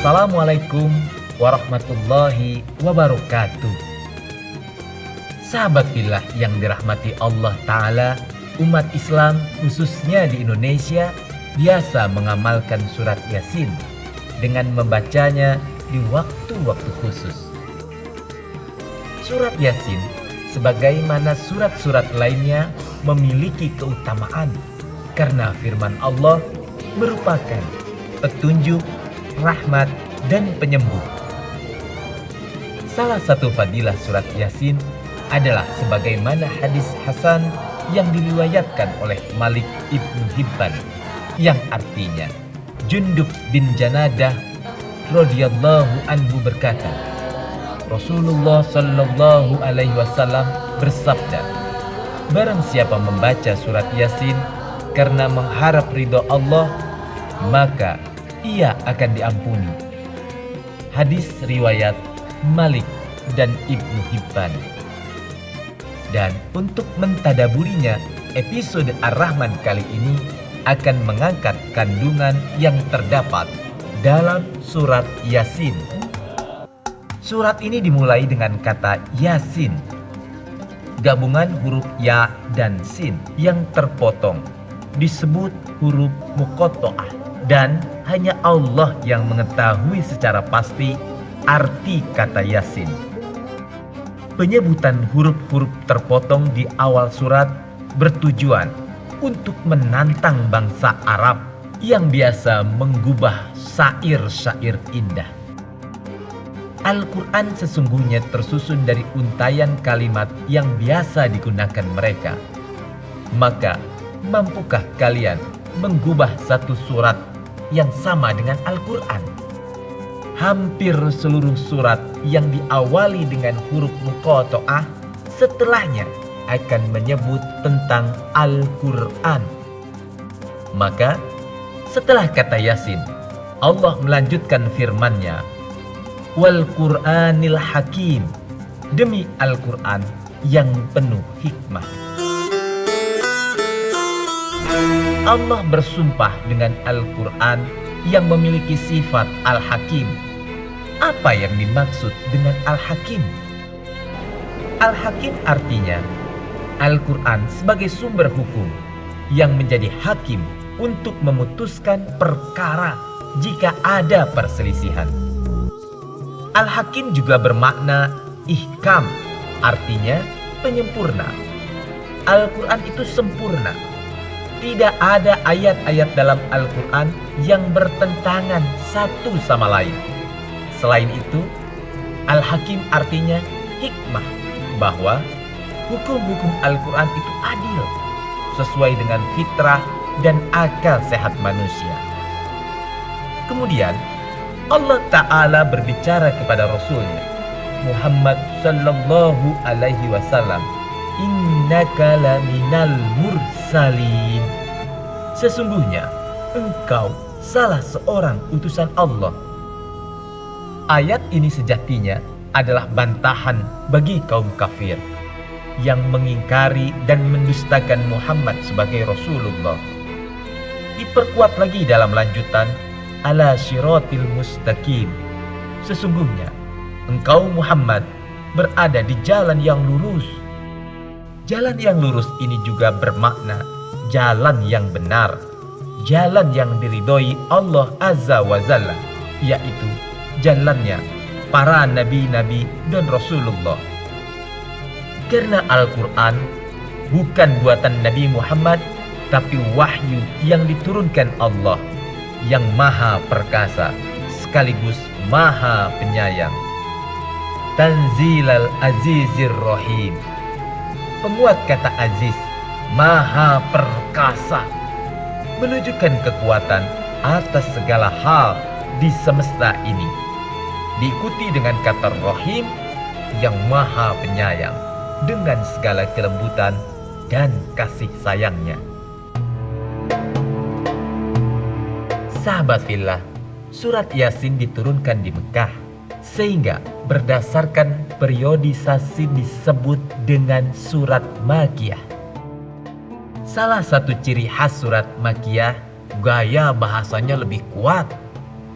Assalamualaikum warahmatullahi wabarakatuh. Sahabat fillah yang dirahmati Allah Ta'ala, umat Islam khususnya di Indonesia biasa mengamalkan surat Yasin dengan membacanya di waktu-waktu khusus. Surat Yasin sebagaimana surat-surat lainnya memiliki keutamaan karena firman Allah merupakan petunjuk, rahmat, dan penyembuh. Salah satu fadilah surat Yasin adalah sebagaimana hadis Hasan yang diriwayatkan oleh Malik Ibnu Hibban yang artinya Jundub bin Janadah radhiyallahu anhu berkata, Rasulullah sallallahu alaihi wasallam bersabda, barang siapa membaca surat Yasin karena mengharap ridho Allah, maka ia akan diampuni. Hadis riwayat Malik dan Ibnu Hibban. Dan untuk mentadaburinya, episode Ar-Rahman kali ini akan mengangkat kandungan yang terdapat dalam surat Yasin. Surat ini dimulai dengan kata Yasin, gabungan huruf Ya dan Sin yang terpotong, disebut huruf muqatta'ah. Dan hanya Allah yang mengetahui secara pasti arti kata Yasin. Penyebutan huruf-huruf terpotong di awal surat bertujuan untuk menantang bangsa Arab yang biasa menggubah syair-syair indah. Al-Quran sesungguhnya tersusun dari untayan kalimat yang biasa digunakan mereka. Maka, mampukah kalian menggubah satu surat yang sama dengan Al-Quran? Hampir seluruh surat yang diawali dengan huruf muqatta'ah setelahnya akan menyebut tentang Al-Quran. Maka setelah kata Yasin, Allah melanjutkan firman-Nya, Wal Qur'anil Hakim, demi Al-Quran yang penuh hikmah. Allah bersumpah dengan Al-Quran yang memiliki sifat Al-Hakim. Apa yang dimaksud dengan Al-Hakim? Al-Hakim artinya Al-Quran sebagai sumber hukum yang menjadi hakim untuk memutuskan perkara jika ada perselisihan. Al-Hakim juga bermakna ihkam, artinya penyempurna. Al-Quran itu sempurna. Tidak ada ayat-ayat dalam Al-Quran yang bertentangan satu sama lain. Selain itu, Al-Hakim artinya hikmah, bahwa hukum-hukum Al-Quran itu adil, sesuai dengan fitrah dan akal sehat manusia. Kemudian, Allah Ta'ala berbicara kepada Rasulnya, Muhammad sallallahu alaihi wasallam, Innaka laminal mursalin. Sesungguhnya engkau salah seorang utusan Allah. Ayat ini sejatinya adalah bantahan bagi kaum kafir yang mengingkari dan mendustakan Muhammad sebagai Rasulullah. Diperkuat lagi dalam lanjutan, ala syiratil mustaqim. Sesungguhnya engkau Muhammad berada di jalan yang lurus. Jalan yang lurus ini juga bermakna jalan yang benar, jalan yang diridhoi Allah Azza wa Jalla, yaitu jalannya para nabi-nabi dan Rasulullah. Karena Al-Quran bukan buatan Nabi Muhammad, tapi wahyu yang diturunkan Allah yang maha perkasa sekaligus maha penyayang. Tanzilal Azizir Rahim. Penguat kata aziz, maha perkasa, menunjukkan kekuatan atas segala hal di semesta ini. Diikuti dengan kata rahim yang maha penyayang dengan segala kelembutan dan kasih sayangnya. Sahabat fillah, surat Yasin diturunkan di Mekah, sehingga berdasarkan periodisasi disebut dengan surat Makkiyah. Salah satu ciri khas surat Makkiyah, gaya bahasanya lebih kuat,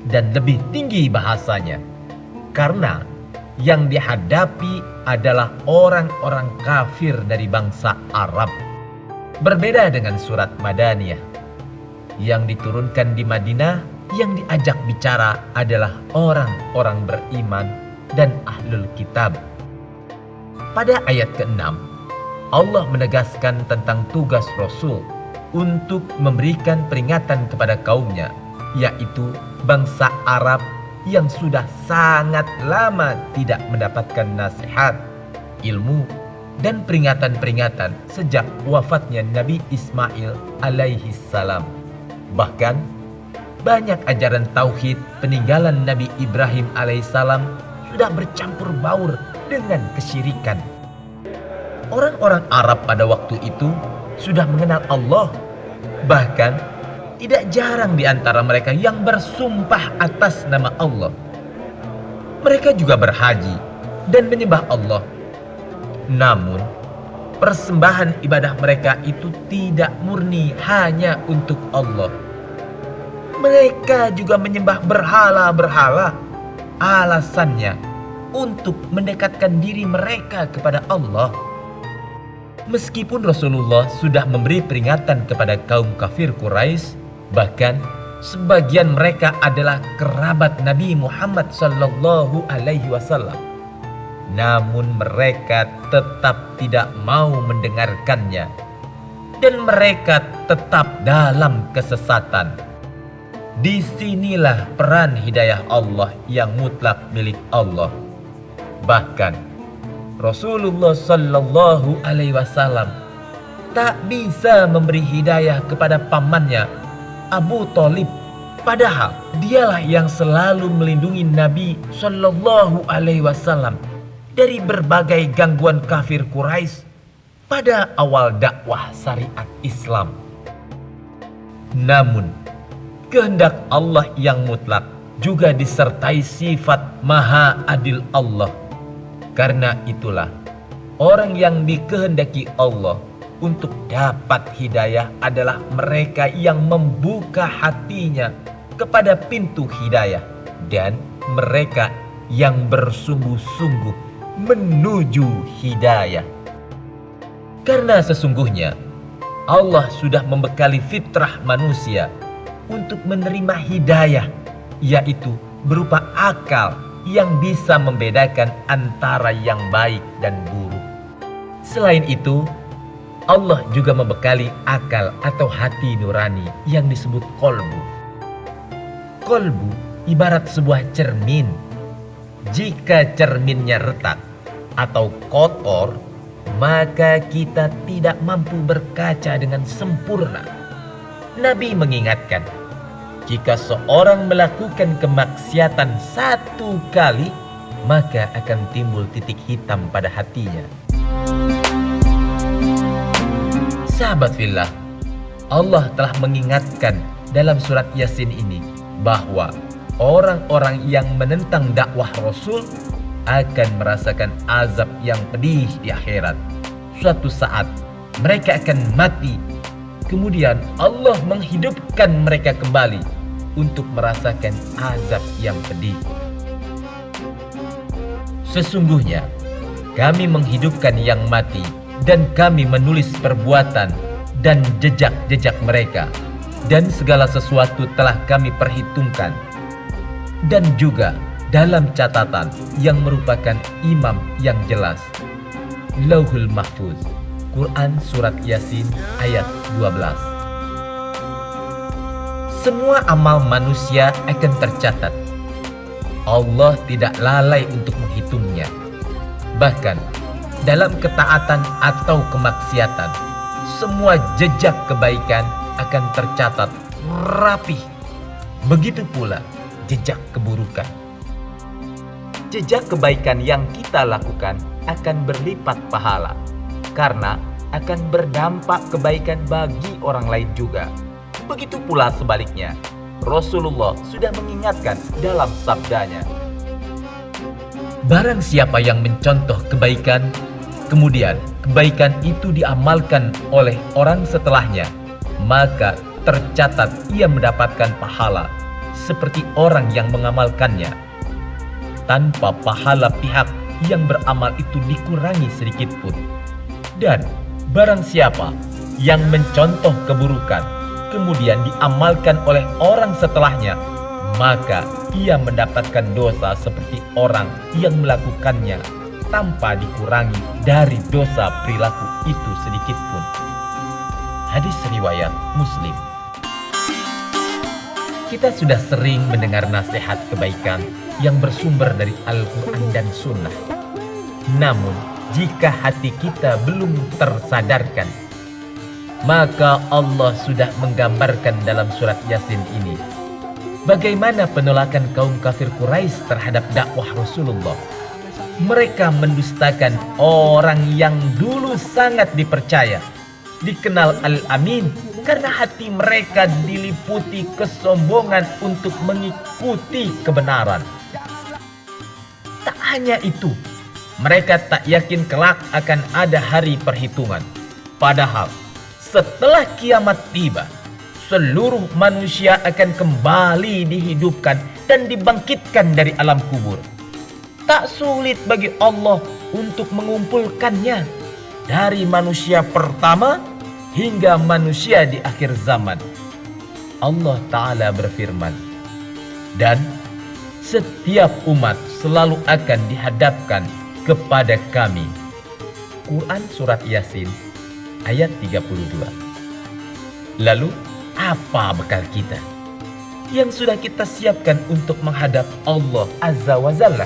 dan lebih tinggi bahasanya. Karena yang dihadapi adalah orang-orang kafir dari bangsa Arab. Berbeda dengan surat Madaniyah yang diturunkan di Madinah, yang diajak bicara adalah orang-orang beriman dan ahlul kitab. Pada ayat ke-6, Allah menegaskan tentang tugas Rasul untuk memberikan peringatan kepada kaumnya, yaitu bangsa Arab yang sudah sangat lama tidak mendapatkan nasihat, ilmu, dan peringatan-peringatan sejak wafatnya Nabi Ismail alaihi salam. Bahkan banyak ajaran tauhid peninggalan Nabi Ibrahim alaihissalam sudah bercampur baur dengan kesyirikan. Orang-orang Arab pada waktu itu sudah mengenal Allah. Bahkan tidak jarang di antara mereka yang bersumpah atas nama Allah. Mereka juga berhaji dan menyembah Allah. Namun, persembahan ibadah mereka itu tidak murni hanya untuk Allah. Mereka juga menyembah berhala-berhala. Alasannya untuk mendekatkan diri mereka kepada Allah. Meskipun Rasulullah sudah memberi peringatan kepada kaum kafir Quraisy, bahkan sebagian mereka adalah kerabat Nabi Muhammad sallallahu alaihi wasallam, namun mereka tetap tidak mau mendengarkannya dan mereka tetap dalam kesesatan. Disinilah peran hidayah Allah yang mutlak milik Allah. Bahkan Rasulullah sallallahu alaihi wasallam tak bisa memberi hidayah kepada pamannya Abu Thalib, padahal dialah yang selalu melindungi Nabi Shallallahu Alaihi Wasallam dari berbagai gangguan kafir Quraisy pada awal dakwah syariat Islam. Namun, kehendak Allah yang mutlak juga disertai sifat Maha Adil Allah. Karena itulah, orang yang dikehendaki Allah untuk dapat hidayah adalah mereka yang membuka hatinya kepada pintu hidayah dan mereka yang bersungguh-sungguh menuju hidayah. Karena sesungguhnya Allah sudah membekali fitrah manusia untuk menerima hidayah, yaitu berupa akal yang bisa membedakan antara yang baik dan buruk. Selain itu, Allah juga membekali akal atau hati nurani yang disebut kolbu. Kolbu ibarat sebuah cermin. Jika cerminnya retak atau kotor, maka kita tidak mampu berkaca dengan sempurna. Nabi mengingatkan, jika seorang melakukan kemaksiatan satu kali, maka akan timbul titik hitam pada hatinya. Sahabat fillah, Allah telah mengingatkan dalam surat Yasin ini bahwa orang-orang yang menentang dakwah Rasul akan merasakan azab yang pedih di akhirat. Suatu saat mereka akan mati, kemudian Allah menghidupkan mereka kembali untuk merasakan azab yang pedih. Sesungguhnya kami menghidupkan yang mati dan kami menulis perbuatan dan jejak-jejak mereka, dan segala sesuatu telah kami perhitungkan, dan juga dalam catatan yang merupakan imam yang jelas, Lauhul Mahfuz. Quran Surat Yasin ayat 12. Semua amal manusia akan tercatat. Allah tidak lalai untuk menghitungnya. Bahkan dalam ketaatan atau kemaksiatan, semua jejak kebaikan akan tercatat rapih. Begitu pula jejak keburukan. Jejak kebaikan yang kita lakukan akan berlipat pahala, karena akan berdampak kebaikan bagi orang lain juga. Begitu pula sebaliknya, Rasulullah sudah mengingatkan dalam sabdanya, barang siapa yang mencontoh kebaikan, kemudian kebaikan itu diamalkan oleh orang setelahnya, maka tercatat ia mendapatkan pahala seperti orang yang mengamalkannya. Tanpa pahala pihak yang beramal itu dikurangi sedikit pun. Dan barang siapa yang mencontoh keburukan, kemudian diamalkan oleh orang setelahnya, maka ia mendapatkan dosa seperti orang yang melakukannya tanpa dikurangi dari dosa perilaku itu sedikit pun. Hadis riwayat Muslim. Kita sudah sering mendengar nasihat kebaikan yang bersumber dari Al-Quran dan Sunnah. Namun, jika hati kita belum tersadarkan, maka Allah sudah menggambarkan dalam surat Yasin ini bagaimana penolakan kaum kafir Quraisy terhadap dakwah Rasulullah. Mereka mendustakan orang yang dulu sangat dipercaya, dikenal Al-Amin, karena hati mereka diliputi kesombongan untuk mengikuti kebenaran. Tak hanya itu, mereka tak yakin kelak akan ada hari perhitungan. Padahal setelah kiamat tiba, seluruh manusia akan kembali dihidupkan dan dibangkitkan dari alam kubur. Tak sulit bagi Allah untuk mengumpulkannya dari manusia pertama hingga manusia di akhir zaman. Allah Ta'ala berfirman, dan setiap umat selalu akan dihadapkan kepada kami. Quran Surat Yasin ayat 32. Lalu apa bekal kita yang sudah kita siapkan untuk menghadap Allah Azza wa Jalla?